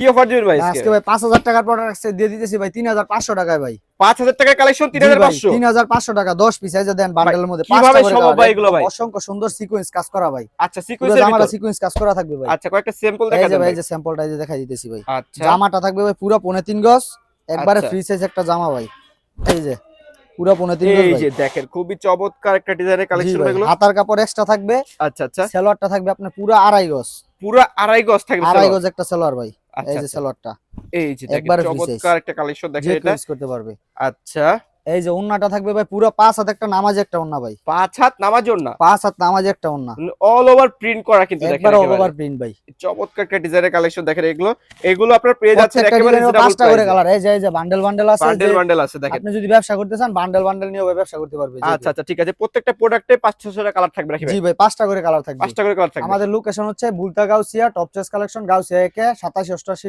কি অফার দিবেন ভাই আজকে ভাই 5000 টাকার প্রোডাক্ট আছে দিয়ে দিতেছি ভাই 3500 টাকায় ভাই। 5000 টাকার কালেকশন 3500 3500 টাকা 10 পিস এই যে দেন বান্ডেলের মধ্যে কিভাবে 5টা করে সম্ভব ভাই এগুলো ভাই? অসংখ্য সুন্দর সিকোয়েন্স কাজ করা ভাই। আচ্ছা সিকোয়েন্সের জামাটা ভিতর সিকোয়েন্স কাজ করা থাকবে ভাই। আচ্ছা কয়েকটা স্যাম্পল এই দেখা যে দেন ভাই ভাই। এই যে স্যাম্পলটা এই যে দেখাই দিতেছি ভাই। আচ্ছা জামাটা থাকবে ভাই পুরো 3.5 গজ একবারে আচ্ছা। ফ্রি সাইজ একটা জামা ভাই। এই যে পুরো 3.5 গজ এই ভাই। যে দেখেন খুবই চমৎকার একটা ডিজাইনের জি কালেকশন ভাই এগুলো। হাতার কাপড় এক্সট্রা থাকবে। আচ্ছা আচ্ছা সালোয়ারটা থাকবে আপনার পুরো 2.5 গজ। পুরো আড়াই গজ থাকবে 2.5 সালোয়ার। গজ একটা সালোয়ার ভাই। আচ্ছা এই যে আচ্ছা সালোয়ারটা এই যে দেখেন একবারে ফ্রি সাইজ চমৎকার একটা কালেকশন যে দেখেন কেউ এটা। ইউজ করতে পারবে। আচ্ছা এই যে ওন্নাটা থাকবে ভাই পুরো 5 হাত একটা নামাজ একটা ওন্না ভাই। 5 হাত নামার না 5 হাত নামাজ একটা ওন্না অল ওভার প্রিন্ট করা কিন্তু দেখেন একবার অল একেবারে ওভার প্রিন্ট ভাই। চমৎকার একটা ডিজাইনের কালেকশন দেখেন এগুলো। এগুলো আপনার পেয়ে যাচ্ছেন প্রত্যেকটা একেবারে ডিজাইনের রিজনেবল 5টা করে প্রাইসে। কালার। এই যে বান্ডেল বান্ডেল আছে যে বান্ডেল বান্ডেল আছে দেখেন। আপনি যদি ব্যবসা করতে চান বান্ডেল বান্ডেল নিয়েও ব্যবসা করতে পারবে যে আচ্ছা কেউ। আচ্ছা ঠিক আছে প্রত্যেকটা প্রোডাক্টে 5-6 টা কালার থাকবে নাকি জি ভাই? ভাই 5টা করে কালার থাকবে। 5টা করে কালার থাকবে। আমাদের লোকেশন হচ্ছে Bhulta Gausia top choice collection Gausia 1 87 88